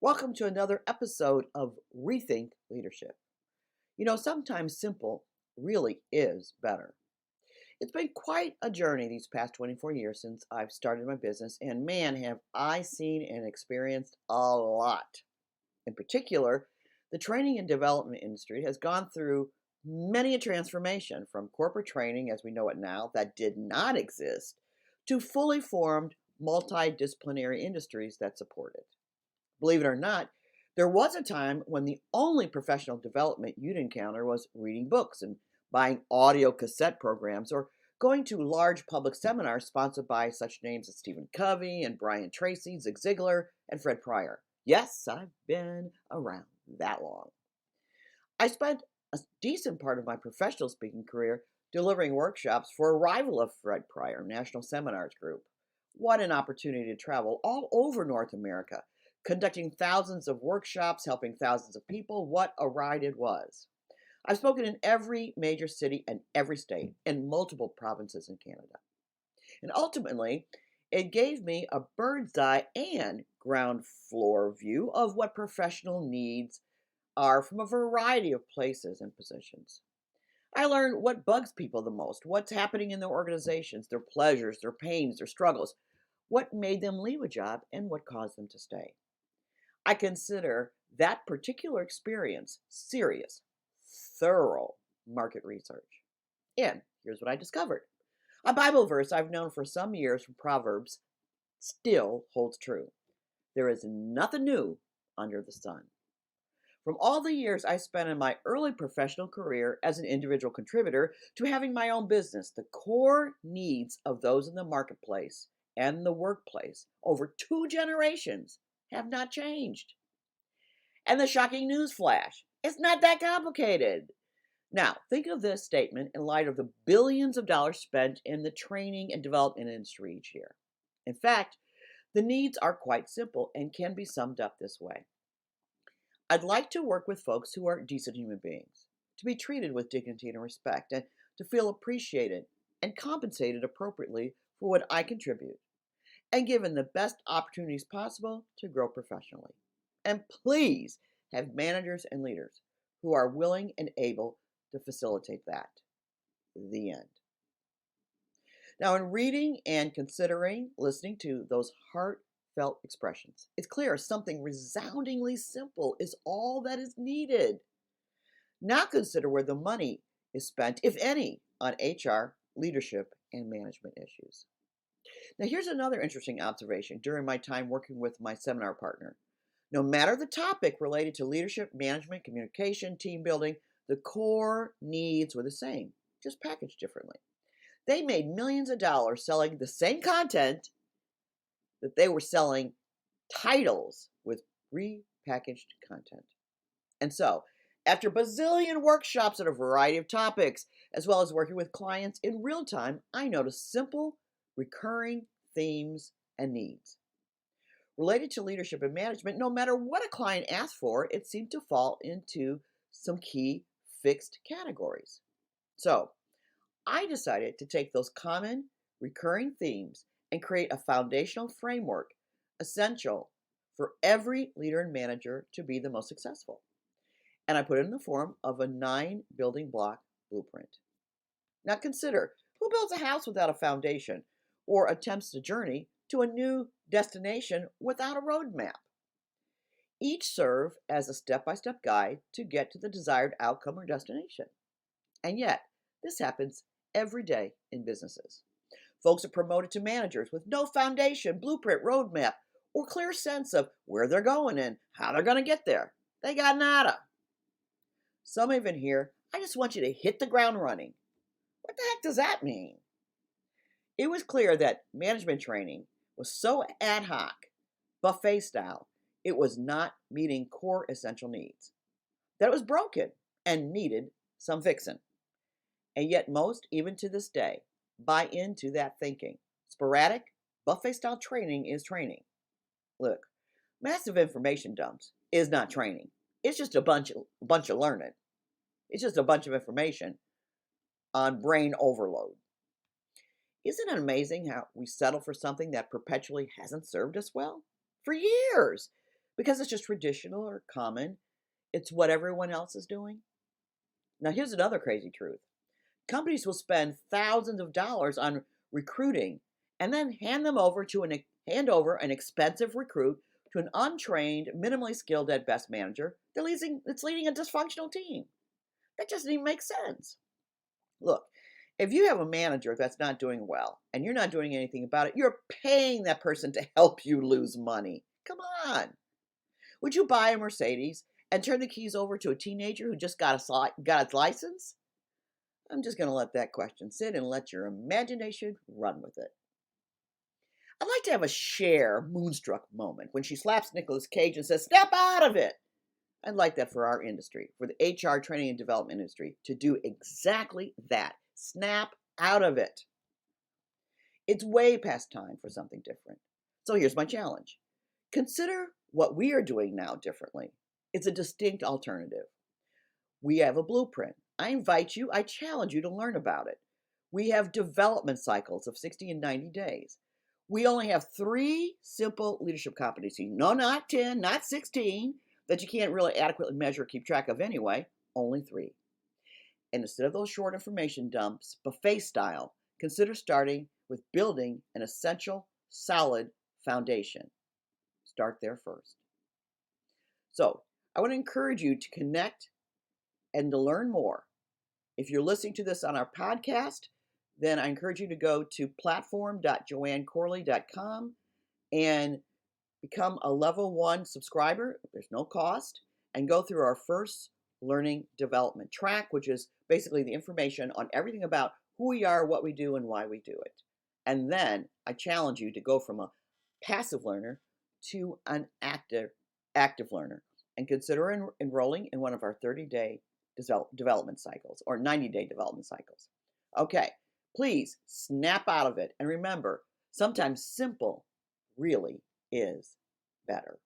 Welcome to another episode of Rethink Leadership. Sometimes simple really is better. It's been quite a journey these past 24 years since I've started my business, and man, have I seen and experienced a lot. In particular, the training and development industry has gone through many a transformation from corporate training as we know it now that did not exist to fully formed multidisciplinary industries that support it. Believe it or not, there was a time when the only professional development you'd encounter was reading books and buying audio cassette programs or going to large public seminars sponsored by such names as Stephen Covey and Brian Tracy, Zig Ziglar, and Fred Pryor. Yes, I've been around that long. I spent a decent part of my professional speaking career delivering workshops for a rival of Fred Pryor, National Seminars Group. What an opportunity to travel all over North America, conducting thousands of workshops, helping thousands of people. What a ride it was. I've spoken in every major city and every state and multiple provinces in Canada. And ultimately, it gave me a bird's eye and ground floor view of what professional needs are from a variety of places and positions. I learned what bugs people the most, what's happening in their organizations, their pleasures, their pains, their struggles, what made them leave a job, and what caused them to stay. I consider that particular experience serious, thorough market research. And here's what I discovered. A Bible verse I've known for some years from Proverbs still holds true. There is nothing new under the sun. From all the years I spent in my early professional career as an individual contributor to having my own business, the core needs of those in the marketplace and the workplace over 2 generations have not changed. And the shocking news flash, it's not that complicated. Now, think of this statement in light of the billions of dollars spent in the training and development industry each year. In fact, the needs are quite simple and can be summed up this way. I'd like to work with folks who are decent human beings, to be treated with dignity and respect, and to feel appreciated and compensated appropriately for what I contribute, and given the best opportunities possible to grow professionally. And please have managers and leaders who are willing and able to facilitate that. The end. Now, in reading and considering listening to those heartfelt expressions, it's clear something resoundingly simple is all that is needed. Now consider where the money is spent, if any, on HR, leadership, and management issues. Now, here's another interesting observation during my time working with my seminar partner. No matter the topic related to leadership, management, communication, team building, the core needs were the same, just packaged differently. They made millions of dollars selling the same content that they were selling titles with repackaged content. And so, after bazillion workshops on a variety of topics, as well as working with clients in real time, I noticed simple, recurring themes and needs. Related to leadership and management, no matter what a client asked for, it seemed to fall into some key fixed categories. So, I decided to take those common, recurring themes and create a foundational framework essential for every leader and manager to be the most successful. And I put it in the form of a 9 building block blueprint. Now consider, who builds a house without a foundation or attempts to journey to a new destination without a roadmap? Each serve as a step-by-step guide to get to the desired outcome or destination. And yet, this happens every day in businesses. Folks are promoted to managers with no foundation, blueprint, roadmap, or clear sense of where they're going and how they're going to get there. They got nada. Some even hear, I just want you to hit the ground running. What the heck does that mean? It was clear that management training was so ad hoc, buffet style, it was not meeting core essential needs. That it was broken and needed some fixing. And yet most, even to this day, buy into that thinking. Sporadic, buffet-style training is training. Look, massive information dumps is not training. It's just a bunch of learning. It's just a bunch of information on brain overload. Isn't it amazing how we settle for something that perpetually hasn't served us well? For years, because it's just traditional or common. It's what everyone else is doing. Now, here's another crazy truth. Companies will spend thousands of dollars on recruiting and then hand over an expensive recruit to an untrained, minimally skilled at best manager that's leading a dysfunctional team. That doesn't even make sense. Look, if you have a manager that's not doing well and you're not doing anything about it, you're paying that person to help you lose money. Come on. Would you buy a Mercedes and turn the keys over to a teenager who just got its license? I'm just going to let that question sit and let your imagination run with it. I'd like to have a Cher moonstruck moment when she slaps Nicolas Cage and says, "Step out of it." I'd like that for our industry, for the HR training and development industry, to do exactly that. Snap out of it. It's way past time for something different. So here's my challenge. Consider what we are doing now differently. It's a distinct alternative. We have a blueprint. I challenge you to learn about it. We have development cycles of 60 and 90 days. We only have 3 simple leadership competencies. No, not 10, not 16, that you can't really adequately measure or keep track of anyway. Only 3. And instead of those short information dumps, buffet style, consider starting with building an essential, solid foundation. Start there first. So, I want to encourage you to connect and to learn more. If you're listening to this on our podcast, then I encourage you to go to platform.joannecorley.com and become a level 1 subscriber. There's no cost. And go through our first learning development track, which is basically the information on everything about who we are, what we do, and why we do it. And then I challenge you to go from a passive learner to an active learner and consider enrolling in one of our 30-day development cycles or 90-day development cycles. Okay, please snap out of it. And remember, sometimes simple really is better.